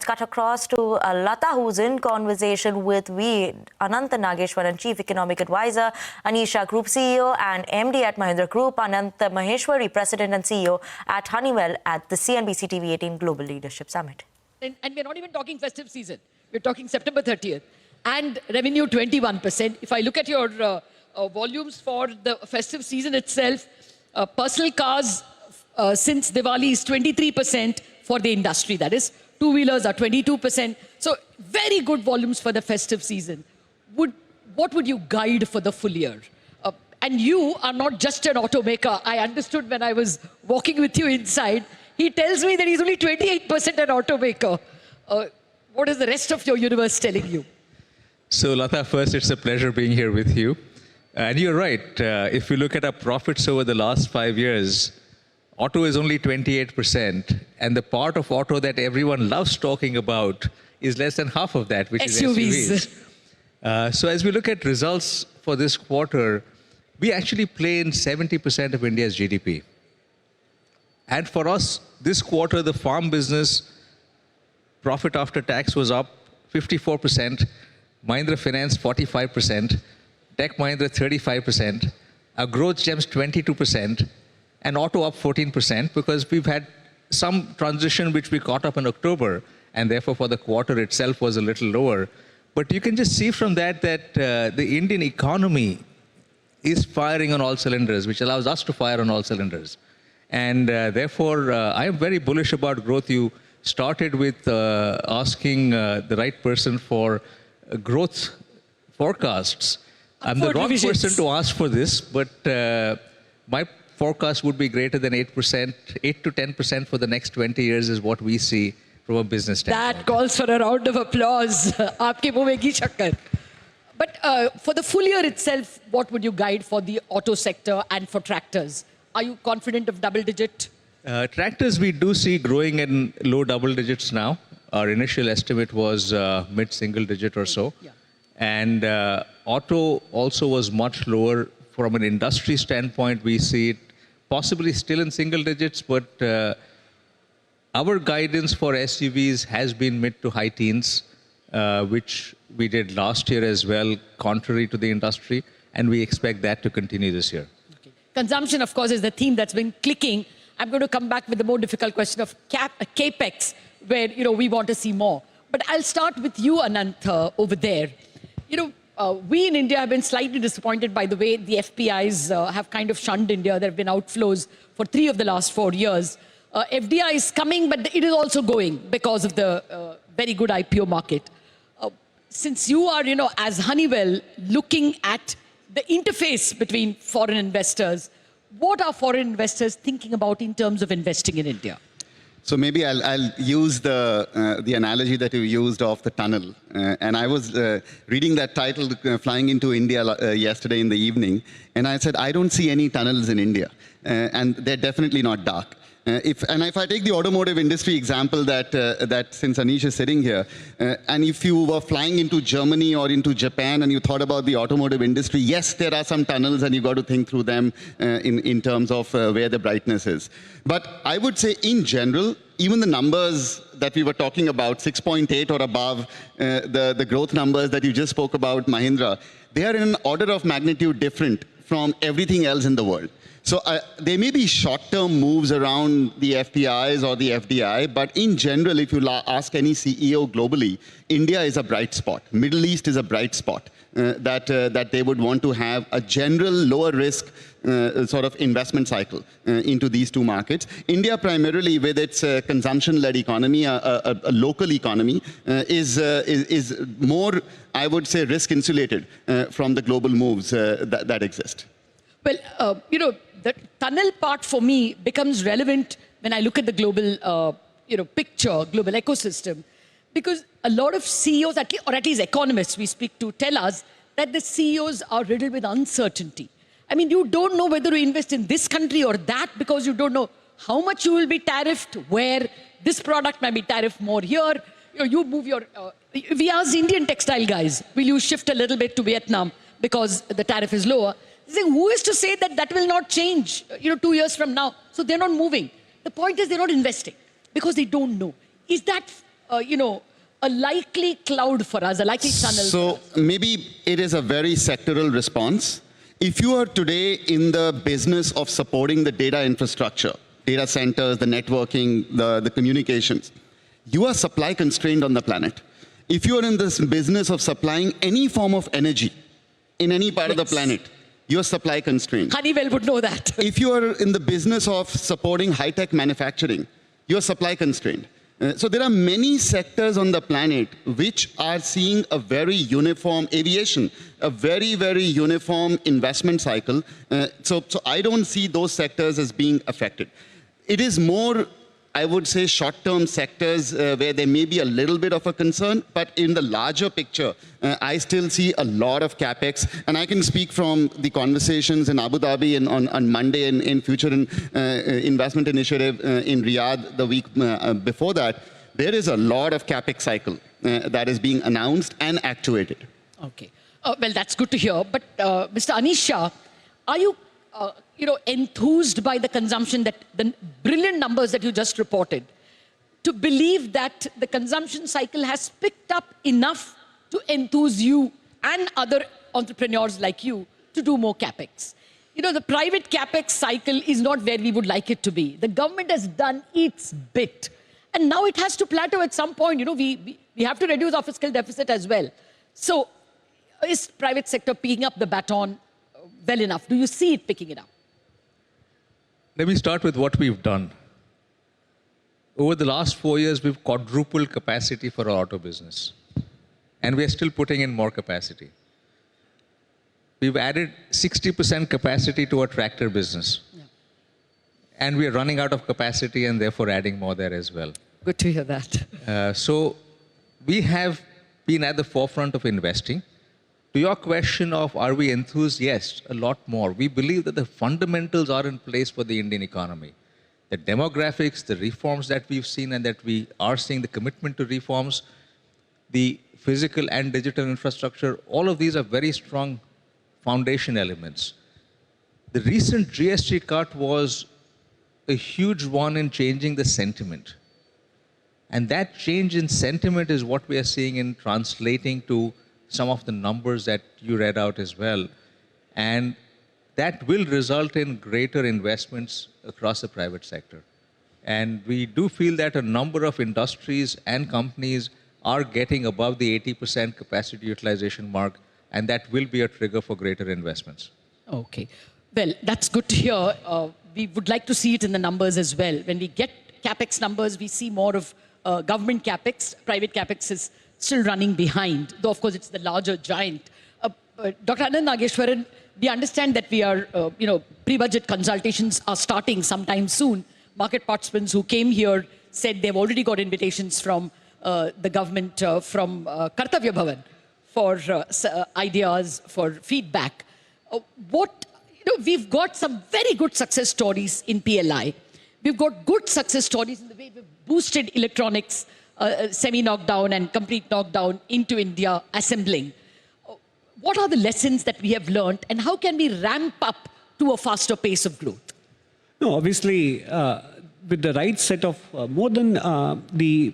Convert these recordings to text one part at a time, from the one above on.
cut across to Lata, who's in conversation with Anantha Nageshwaran, Chief Economic Advisor, Anisha Group CEO and MD at Mahindra Group, Anantha Maheshwari, President and CEO at Honeywell at the CNBC TV 18 Global Leadership Summit. And we're not even talking festive season. We're talking September 30th. And revenue 21%. If I look at your volumes for the festive season itself, personal cars since Diwali is 23% for the industry, that is. Two-wheelers are 22%. So very good volumes for the festive season. What would you guide for the full year? And you are not just an automaker. I understood when I was walking with you inside. He tells me that he's only 28% an automaker. What is the rest of your universe telling you? So Lata, first, it's a pleasure being here with you. And you're right. If you look at our profits over the last 5 years, auto is only 28%. And the part of auto that everyone loves talking about is less than half of that, which is SUVs. So as we look at results for this quarter, we actually play in 70% of India's GDP. And for us, this quarter, the farm business profit after tax was up 54%, Mahindra Finance 45%, Tech Mahindra 35%, our growth gems 22%, and auto up 14% because we've had some transition which we caught up in October, and therefore for the quarter itself was a little lower. But you can just see from that the Indian economy is firing on all cylinders, which allows us to fire on all cylinders. And therefore, I am very bullish about growth. You started with asking the right person for growth forecasts. I'm the wrong person to ask for this, but my forecast would be greater than 8%, 8 to 10% for the next 20 years is what we see from a business standpoint. That calls for a round of applause. Aapke muh mein ghee shakkar. But for the full year itself, what would you guide for the auto sector and for tractors? Are you confident of double digit? Tractors we do see growing in low double digits now. Our initial estimate was mid-single digit or so. Yeah. And auto also was much lower. From an industry standpoint, we see it possibly still in single digits, but our guidance for SUVs has been mid to high teens, which we did last year as well, contrary to the industry, and we expect that to continue this year. Okay. Consumption, of course, is the theme that's been clicking. I'm going to come back with the more difficult question of CapEx, where we want to see more. But I'll start with you, Anantha, over there. We in India have been slightly disappointed by the way the FPIs have kind of shunned India. There have been outflows for 3 of the last 4 years. FDI is coming, but it is also going because of the very good IPO market. Since you are, as Honeywell, looking at the interface between foreign investors, what are foreign investors thinking about in terms of investing in India? So maybe I'll use the analogy that you used of the tunnel. And I was reading that title, Flying into India, yesterday in the evening. And I said, I don't see any tunnels in India. And they're definitely not dark. If I take the automotive industry example that since Anish is sitting here, and if you were flying into Germany or into Japan and you thought about the automotive industry, yes, there are some tunnels and you've got to think through them in terms of where the brightness is. But I would say in general, even the numbers that we were talking about, 6.8 or above, the growth numbers that you just spoke about, Mahindra, they are in an order of magnitude different from everything else in the world. So there may be short-term moves around the FPIs or the FDI, but in general, if you ask any CEO globally, India is a bright spot. Middle East is a bright spot that they would want to have a general lower risk sort of investment cycle into these 2 markets. India primarily with its consumption-led economy, a local economy, is more, I would say, risk insulated from the global moves that exist. Well, the tunnel part for me becomes relevant when I look at the global, picture, global ecosystem, because a lot of CEOs, or at least economists we speak to, tell us that the CEOs are riddled with uncertainty. I mean, you don't know whether to invest in this country or that because you don't know how much you will be tariffed, where this product might be tariffed more here. You move your... we asked Indian textile guys, will you shift a little bit to Vietnam because the tariff is lower? Who is to say that that will not change, 2 years from now? So they're not moving. The point is they're not investing because they don't know. Is that a likely cloud for us, a likely tunnel? So maybe it is a very sectoral response. If you are today in the business of supporting the data infrastructure, data centers, the networking, the communications, you are supply constrained on the planet. If you are in this business of supplying any form of energy in any part of the planet, you are supply constrained. Honeywell would know that. If you are in the business of supporting high-tech manufacturing, you are supply constrained. So there are many sectors on the planet which are seeing a very uniform aviation, a very, very uniform investment cycle. So I don't see those sectors as being affected. It is more, I would say, short-term sectors where there may be a little bit of a concern, but in the larger picture, I still see a lot of capex. And I can speak from the conversations in Abu Dhabi and on Monday in Future Investment Initiative in Riyadh the week before that. There is a lot of capex cycle that is being announced and actuated. Okay. Well, that's good to hear. But Mr. Anish Shah, are you enthused by the consumption, that the brilliant numbers that you just reported, to believe that the consumption cycle has picked up enough to enthuse you and other entrepreneurs like you to do more capex? The private capex cycle is not where we would like it to be. The government has done its bit. And now it has to plateau at some point. We have to reduce our fiscal deficit as well. So is private sector picking up the baton well enough? Do you see it picking it up? Let me start with what we've done. Over the last 4 years, we've quadrupled capacity for our auto business. And we're still putting in more capacity. We've added 60% capacity to our tractor business. Yeah. And we're running out of capacity and therefore adding more there as well. Good to hear that. So we have been at the forefront of investing. To your question of are we enthused? Yes, a lot more. We believe that the fundamentals are in place for the Indian economy. The demographics, the reforms that we've seen and that we are seeing, the commitment to reforms, the physical and digital infrastructure, all of these are very strong foundation elements. The recent GST cut was a huge one in changing the sentiment. And that change in sentiment is what we are seeing in translating to some of the numbers that you read out as well. And that will result in greater investments across the private sector. And we do feel that a number of industries and companies are getting above the 80% capacity utilization mark, and that will be a trigger for greater investments. Okay. Well, that's good to hear. We would like to see it in the numbers as well. When we get capex numbers, we see more of government capex. Private capex is still running behind, though of course it's the larger giant. Dr. Anand Nageshwaran, we understand that we are, pre-budget consultations are starting sometime soon. Market participants who came here said they've already got invitations from the government, from Kartavya Bhavan, for ideas, for feedback. We've got some very good success stories in PLI. We've got good success stories in the way we've boosted electronics, semi-knockdown and complete knockdown into India, assembling. What are the lessons that we have learned, and how can we ramp up to a faster pace of growth? No, obviously, with the right set of, more than the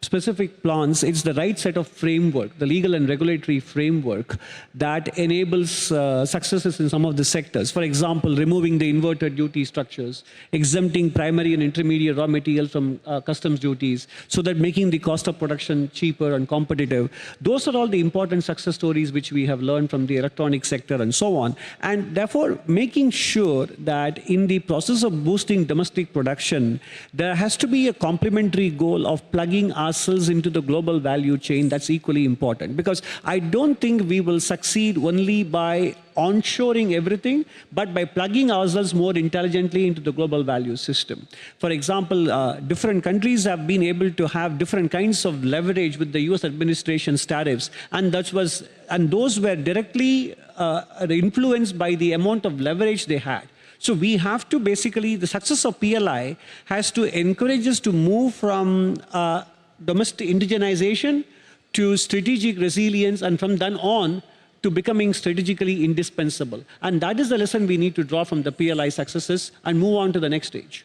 specific plans, it's the right set of framework, the legal and regulatory framework that enables successes in some of the sectors. For example, removing the inverted duty structures, exempting primary and intermediate raw materials from customs duties, so that making the cost of production cheaper and competitive. Those are all the important success stories which we have learned from the electronic sector and so on. And therefore, making sure that in the process of boosting domestic production, there has to be a complementary goal of plugging ourselves into the global value chain. That's equally important, because I don't think we will succeed only by onshoring everything, but by plugging ourselves more intelligently into the global value system. For example, different countries have been able to have different kinds of leverage with the US administration's tariffs, and those were directly influenced by the amount of leverage they had. So we have to basically, the success of PLI has to encourage us to move from domestic indigenization to strategic resilience, and from then on to becoming strategically indispensable. And that is the lesson we need to draw from the PLI successes and move on to the next stage.